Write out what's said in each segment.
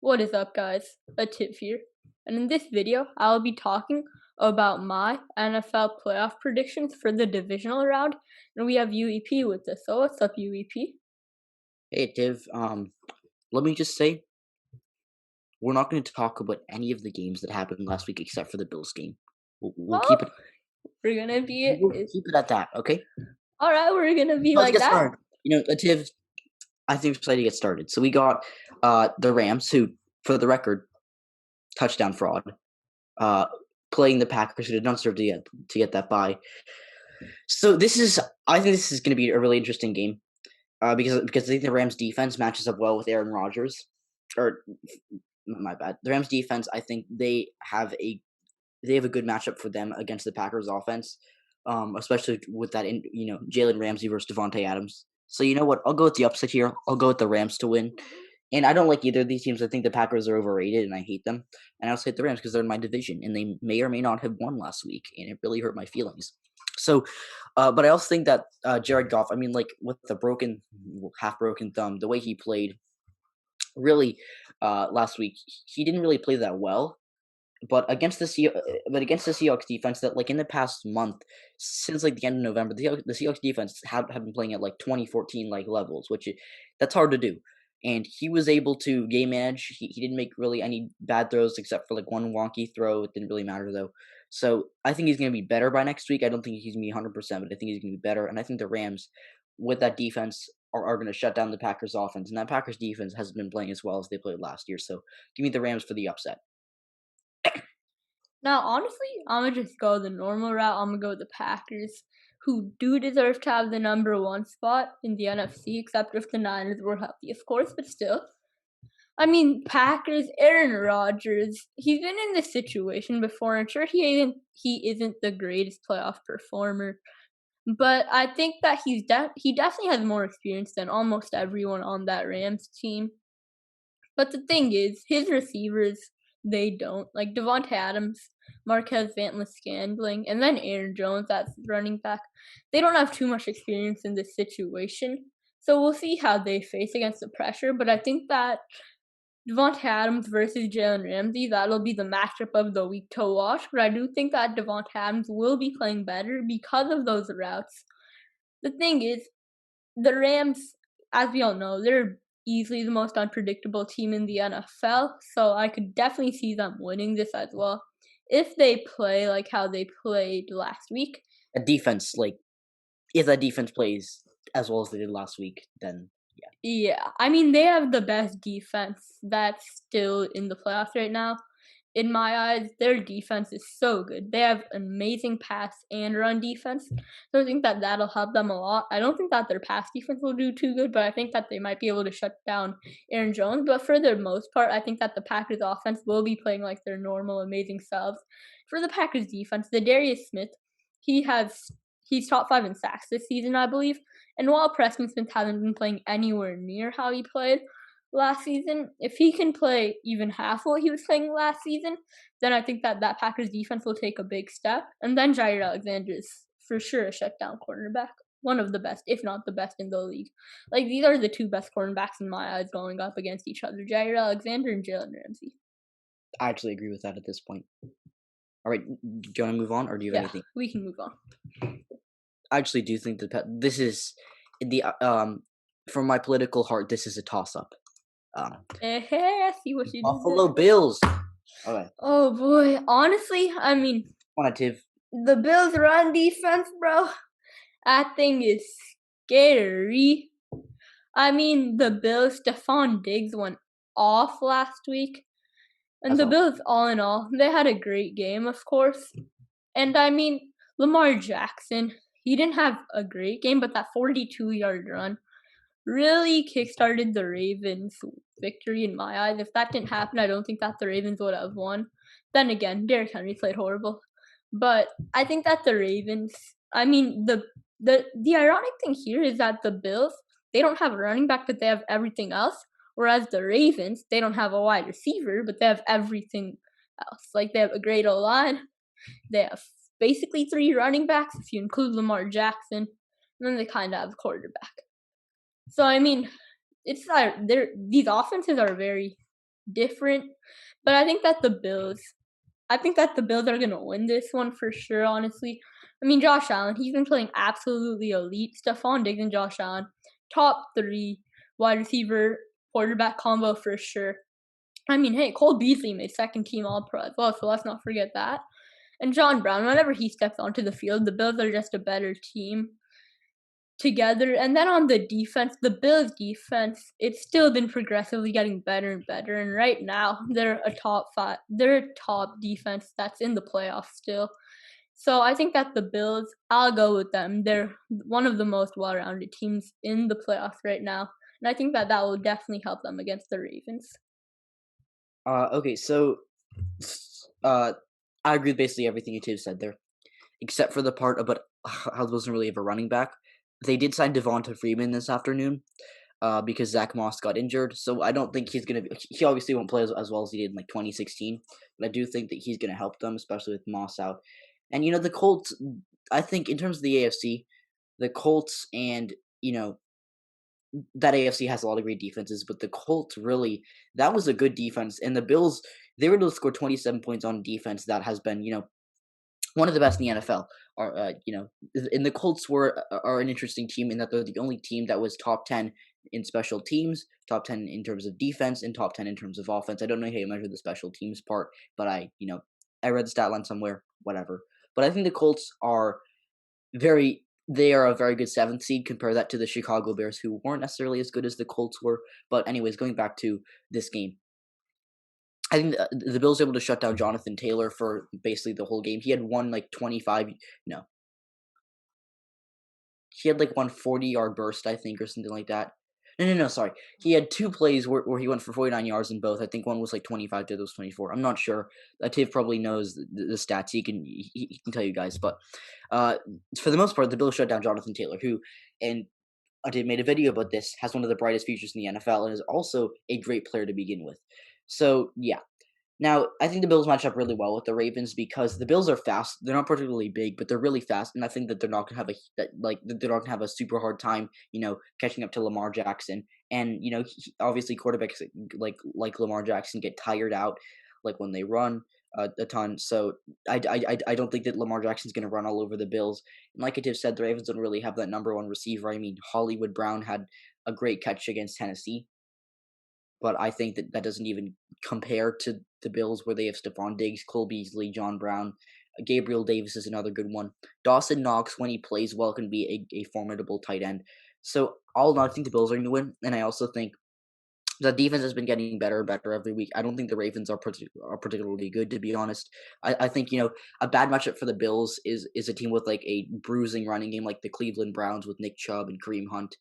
What is up, guys? Ativ here, and in this video, I'll be talking about my NFL playoff predictions for the divisional round, and we have UEP with us. So what's up, UEP? Hey, Div. Let me just say, we're not going to talk about any of the games that happened last week except for the Bills game. We'll Oh, keep it. we're gonna be We'll keep it at that, okay? all right. We're gonna be Let's like get that. started. Tiv, I think we're excited to get started. So we got the Rams, who, for the record, touchdown fraud, uh, playing the Packers, who did not deserve to get that bye. So I think this is going to be a really interesting game, because I think the Rams defense matches up well with Aaron Rodgers, or my bad. The Rams defense, I think they have a good matchup for them against the Packers offense, especially with that Jalen Ramsey versus Devontae Adams. So you know what? I'll go with the upset here. I'll go with the Rams to win. And I don't like either of these teams. I think the Packers are overrated, and I hate them. And I'll say the Rams because they're in my division, and they may or may not have won last week, and it really hurt my feelings. So, but I also think that Jared Goff, I mean, like with the half broken thumb, the way he played, really, last week, he didn't really play that well. But against the Seahawks defense, that like in the past month, since like the end of November, the Seahawks defense have been playing at like 2014 like levels, that's hard to do. And he was able to game manage. He didn't make really any bad throws except for like one wonky throw. It didn't really matter though. So I think he's going to be better by next week. I don't think he's going to be 100%, but I think he's going to be better. And I think the Rams, with that defense, are going to shut down the Packers offense. And that Packers defense hasn't been playing as well as they played last year. So give me the Rams for the upset. Now, honestly, I'm gonna just go the normal route. I'm gonna go with the Packers, who do deserve to have the number one spot in the NFC, except if the Niners were healthy, of course, but still. I mean, Packers, Aaron Rodgers, he's been in this situation before, and sure, he isn't the greatest playoff performer, but I think that he definitely has more experience than almost everyone on that Rams team. But the thing is, his receivers, they don't. Like Devontae Adams, Marquez Vantlis-Scantling, and then Aaron Jones, that's running back. They don't have too much experience in this situation. So we'll see how they face against the pressure. But I think that Devontae Adams versus Jalen Ramsey, that'll be the matchup of the week to watch. But I do think that Devontae Adams will be playing better because of those routes. The thing is, the Rams, as we all know, they're easily the most unpredictable team in the NFL, so I could definitely see them winning this as well. If they play like how they played last week. A defense, like, if that defense plays as well as they did last week, then yeah. Yeah, I mean, they have the best defense that's still in the playoffs right now. In my eyes, their defense is so good. They have amazing pass and run defense. So I think that that'll help them a lot. I don't think that their pass defense will do too good, but I think that they might be able to shut down Aaron Jones. But for the most part, I think that the Packers offense will be playing like their normal, amazing selves. For the Packers defense, the Darius Smith, he's top 5 in sacks this season, I believe. And while Preston Smith hasn't been playing anywhere near how he played last season, if he can play even half what he was playing last season, then I think that Packers defense will take a big step. And then Jair Alexander is for sure a shutdown cornerback. One of the best, if not the best in the league. Like, these are the two best cornerbacks in my eyes going up against each other, Jair Alexander and Jalen Ramsey. I actually agree with that at this point. All right, do you want to move on, or do you have anything? We can move on. I actually do think that this is from my political heart, this is a toss-up. I see what you did Buffalo Bills. All right. Oh boy, honestly, I mean, Ateev. the Bills' run defense, bro, that thing is scary. I mean, the Bills, Stephon Diggs went off last week. And the Bills, all in all, they had a great game, of course. And I mean, Lamar Jackson, he didn't have a great game, but that 42-yard run really kickstarted the Ravens' victory in my eyes. If that didn't happen, I don't think that the Ravens would have won. Then again, Derrick Henry played horrible. But I think that the Ravens, I mean, the ironic thing here is that the Bills, they don't have a running back, but they have everything else. Whereas the Ravens, they don't have a wide receiver, but they have everything else. Like, they have a great O-line. They have basically 3 running backs, if you include Lamar Jackson. And then they kind of have a quarterback. So, I mean, it's these offenses are very different. But I think that the Bills are going to win this one for sure, honestly. I mean, Josh Allen, he's been playing absolutely elite. Stephon Diggs and Josh Allen, top 3 wide receiver quarterback combo for sure. I mean, hey, Cole Beasley made second team All-Pro as well, so let's not forget that. And John Brown, whenever he steps onto the field, the Bills are just a better team together. And then on the defense, the Bills defense, it's still been progressively getting better and better. And right now, they're a top defense that's in the playoffs still. So I think that the Bills, I'll go with them. They're one of the most well-rounded teams in the playoffs right now. And I think that will definitely help them against the Ravens. Okay, so I agree with basically everything Ativ said there, except for the part about how doesn't really have a running back. They did sign Devonta Freeman this afternoon because Zach Moss got injured, so I don't think he's going to – he obviously won't play as well as he did in, 2016, but I do think that he's going to help them, especially with Moss out. And, the Colts, I think in terms of the AFC, the Colts and, that AFC has a lot of great defenses, but the Colts really, that was a good defense. And the Bills, they were able to score 27 points on defense that has been, one of the best in the NFL. And the Colts are an interesting team in that they're the only team that was top 10 in special teams, top 10 in terms of defense, and top 10 in terms of offense. I don't know how you measure the special teams part, but I read the stat line somewhere, whatever. But I think the Colts are they are a very good 7th seed. Compare that to the Chicago Bears, who weren't necessarily as good as the Colts were. But anyways, going back to this game, I think the Bills were able to shut down Jonathan Taylor for basically the whole game. He had one 40-yard burst, I think, or something like that. No, sorry. He had 2 plays where he went for 49 yards in both. I think one was 25, the other was 24. I'm not sure. Ativ probably knows the stats. He can tell you guys. But for the most part, the Bills shut down Jonathan Taylor, who, and Ativ made a video about this, has one of the brightest futures in the NFL and is also a great player to begin with. So, yeah. Now, I think the Bills match up really well with the Ravens because the Bills are fast. They're not particularly big, but they're really fast, and I think that they're not gonna have a super hard time, catching up to Lamar Jackson. And obviously quarterbacks like Lamar Jackson get tired out, when they run a ton. So I don't think that Lamar Jackson's gonna run all over the Bills. And like Ativ said, the Ravens don't really have that number 1 receiver. I mean, Hollywood Brown had a great catch against Tennessee, but I think that doesn't even compare to the Bills, where they have Stephon Diggs, Cole Beasley, John Brown. Gabriel Davis is another good one. Dawson Knox, when he plays well, can be a formidable tight end. So all in all, I think the Bills are going to win, and I also think the defense has been getting better and better every week. I don't think the Ravens are particularly good, to be honest. I think, a bad matchup for the Bills is a team with, a bruising running game like the Cleveland Browns with Nick Chubb and Kareem Hunt.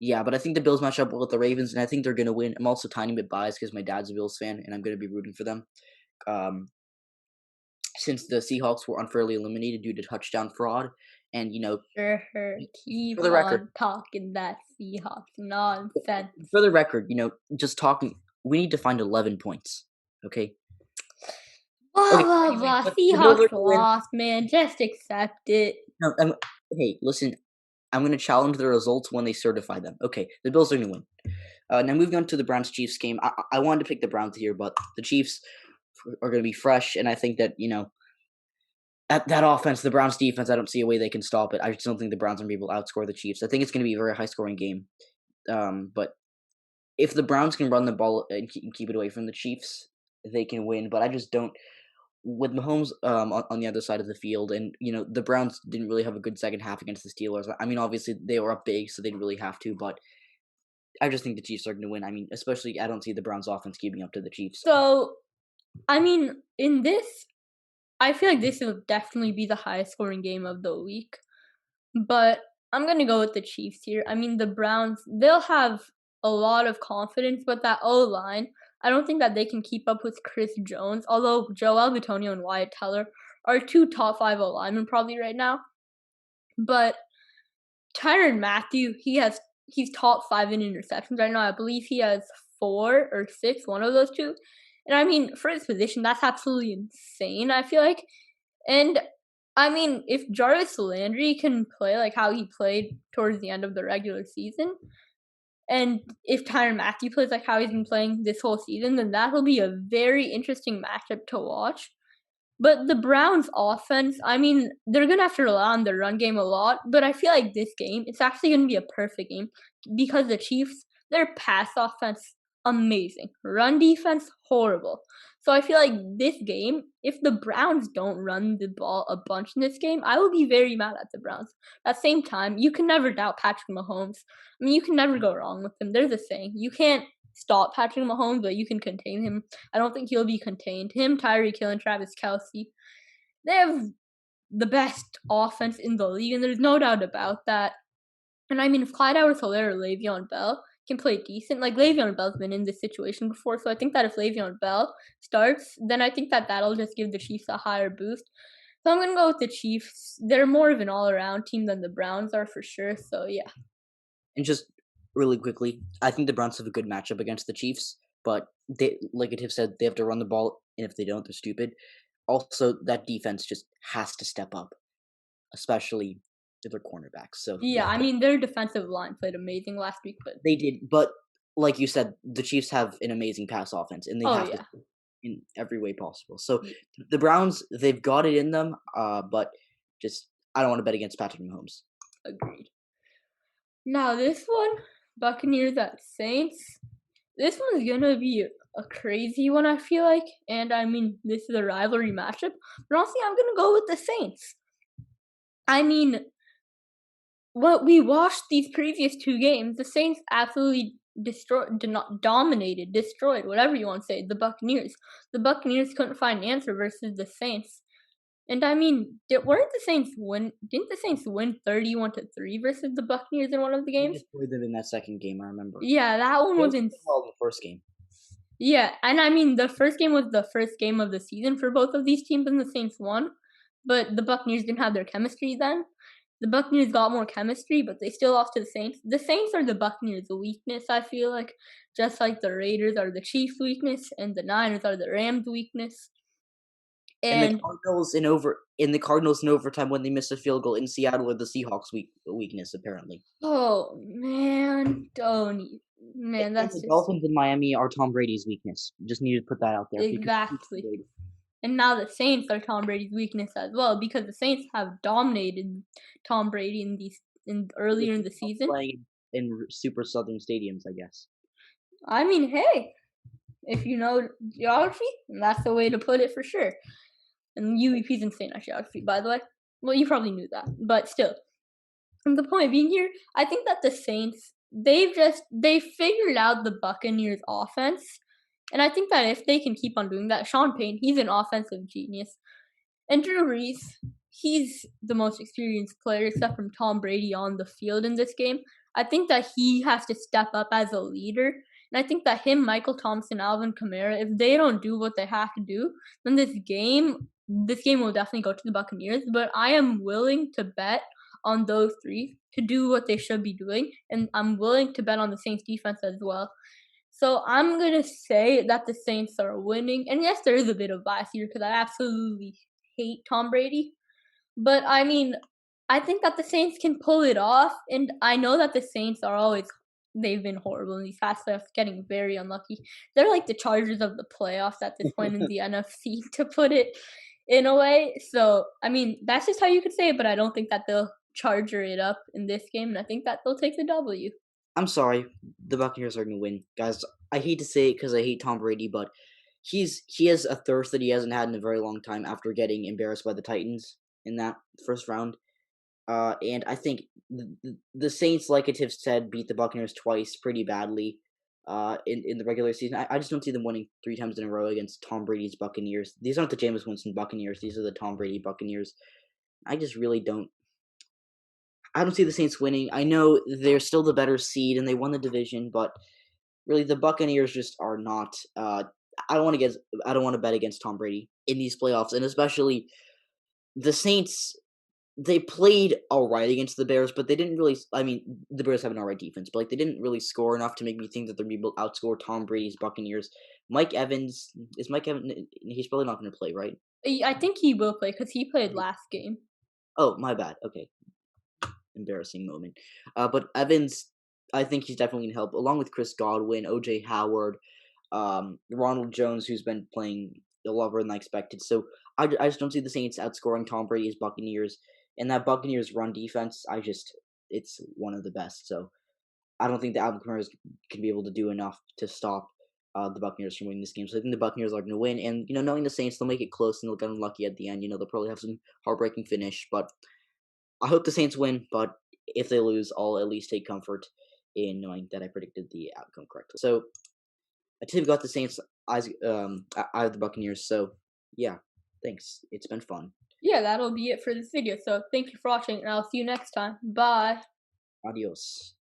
Yeah, but I think the Bills match up well with the Ravens, and I think they're going to win. I'm also a tiny bit biased because my dad's a Bills fan, and I'm going to be rooting for them. Since the Seahawks were unfairly eliminated due to touchdown fraud, and keep for the record, talking that Seahawks nonsense. For the record, just talking, we need to find 11 points, okay? Blah, blah. Seahawks lost, man. Just accept it. No, hey, listen. I'm going to challenge the results when they certify them. Okay, the Bills are going to win. Now moving on to the Browns-Chiefs game. I wanted to pick the Browns here, but the Chiefs are going to be fresh, and I think that, that offense, the Browns defense, I don't see a way they can stop it. I just don't think the Browns are going to be able to outscore the Chiefs. I think it's going to be a very high-scoring game. But if the Browns can run the ball and keep it away from the Chiefs, they can win. But I just don't. With Mahomes on the other side of the field, and the Browns didn't really have a good second half against the Steelers. I mean, obviously they were up big, so they didn't really have to. But I just think the Chiefs are going to win. I mean, especially I don't see the Browns' offense keeping up to the Chiefs. So, I mean, in this, I feel like this will definitely be the highest scoring game of the week. But I'm going to go with the Chiefs here. I mean, the Browns, they'll have a lot of confidence, but that O-line, I don't think that they can keep up with Chris Jones, although Joel Bitonio and Wyatt Teller are 2 top 5 O-linemen probably right now. But Tyrann Mathieu, he's top 5 in interceptions right now. I believe he has 4 or 6, one of those 2. And I mean, for his position, that's absolutely insane, I feel like. And I mean, if Jarvis Landry can play like how he played towards the end of the regular season, And if Tyrann Mathieu plays like how he's been playing this whole season, then that'll be a very interesting matchup to watch. But the Browns' offense, I mean, they're going to have to rely on the run game a lot, but I feel like this game, it's actually going to be a perfect game because the Chiefs, their pass offense, amazing. Run defense, horrible. So I feel like this game, if the Browns don't run the ball a bunch in this game, I will be very mad at the Browns. At the same time, you can never doubt Patrick Mahomes. I mean, you can never go wrong with him. There's a saying, you can't stop Patrick Mahomes, but you can contain him. I don't think he'll be contained. Him, Tyreek Hill, and Travis Kelce, they have the best offense in the league, and there's no doubt about that. And I mean, if Clyde Edwards-Helaire or Le'Veon Bell can play decent, like Le'Veon Bell's been in this situation before, so I think that if Le'Veon Bell starts, then I think that that'll just give the Chiefs a higher boost. So I'm going to go with the Chiefs. They're more of an all-around team than the Browns are for sure, so yeah. And just really quickly, I think the Browns have a good matchup against the Chiefs, but they, like Ativ said, they have to run the ball, and if they don't, they're stupid. Also, that defense just has to step up, especially if they're cornerbacks. So Yeah, I mean, their defensive line played amazing last week, but they did. But like you said, the Chiefs have an amazing pass offense, and they have to in every way possible. So the Browns, they've got it in them, but just I don't want to bet against Patrick Mahomes. Agreed. Now this one, Buccaneers at Saints. This one's gonna be a crazy one, I feel like. And I mean, this is a rivalry matchup. But honestly, I'm gonna go with the Saints. I mean, what we watched these previous two games, the Saints absolutely destroyed, whatever you want to say, the Buccaneers. The Buccaneers couldn't find an answer versus the Saints. And I mean, didn't the Saints win 31-3 versus the Buccaneers in one of the games? They destroyed them in that second game, I remember. Yeah, that one was in the first game. Yeah, and I mean, the first game was the first game of the season for both of these teams, and the Saints won. But the Buccaneers didn't have their chemistry then. The Buccaneers got more chemistry, but they still lost to the Saints. The Saints are the Buccaneers' weakness, I feel like. Just like the Raiders are the Chiefs' weakness, and the Niners are the Rams' weakness. And the Cardinals in overtime when they missed a field goal in Seattle are the Seahawks' weakness, apparently. Oh, man. Man, that's the Dolphins in Miami are Tom Brady's weakness. Just need to put that out there. Exactly. And now the Saints are Tom Brady's weakness as well, because the Saints have dominated Tom Brady earlier in the season. Playing in super southern stadiums, I guess. I mean, hey, if you know geography, that's the way to put it for sure. And UEP's insane at geography, by the way. Well, you probably knew that, but still. And the point being here, I think that the Saints, they figured out the Buccaneers offense. And I think that if they can keep on doing that, Sean Payne, he's an offensive genius. And Drew Brees, he's the most experienced player except from Tom Brady on the field in this game. I think that he has to step up as a leader. And I think that him, Michael Thompson, Alvin Kamara, if they don't do what they have to do, then this game will definitely go to the Buccaneers. But I am willing to bet on those three to do what they should be doing. And I'm willing to bet on the Saints defense as well. So I'm going to say that the Saints are winning. And yes, there is a bit of bias here because I absolutely hate Tom Brady. But I mean, I think that the Saints can pull it off. And I know that the Saints they've been horrible in these past playoffs, getting very unlucky. They're like the Chargers of the playoffs at this point in the NFC, to put it in a way. So, I mean, that's just how you could say it, but I don't think that they'll charger it up in this game. And I think that they'll take the W. I'm sorry, the Buccaneers are going to win. Guys, I hate to say it because I hate Tom Brady, but he has a thirst that he hasn't had in a very long time after getting embarrassed by the Titans in that first round. And I think the Saints, like Ativ said, beat the Buccaneers twice pretty badly in the regular season. I just don't see them winning 3 times in a row against Tom Brady's Buccaneers. These aren't the Jameis Winston Buccaneers. These are the Tom Brady Buccaneers. I just really don't. I don't see the Saints winning. I know they're still the better seed and they won the division, but really the Buccaneers just are not. I don't want to bet against Tom Brady in these playoffs, and especially the Saints. They played all right against the Bears, but they didn't really. I mean, the Bears have an all right defense, but they didn't really score enough to make me think that they're able to outscore Tom Brady's Buccaneers. Mike Evans, he's probably not going to play, right? I think he will play because he played last game. Oh, my bad. Okay. Embarrassing moment. But Evans, I think he's definitely going to help, along with Chris Godwin, O.J. Howard, Ronald Jones, who's been playing a lot better than I expected. So I just don't see the Saints outscoring Tom Brady's Buccaneers. And that Buccaneers run defense, it's one of the best. So I don't think the Alvin Kamara can be able to do enough to stop the Buccaneers from winning this game. So I think the Buccaneers are going to win. And, knowing the Saints, they'll make it close and they'll get unlucky at the end. They'll probably have some heartbreaking finish. But I hope the Saints win. But if they lose, I'll at least take comfort in knowing that I predicted the outcome correctly. So Ativ got the Saints out of the Buccaneers. So, yeah, thanks. It's been fun. Yeah, that'll be it for this video. So thank you for watching, and I'll see you next time. Bye. Adios.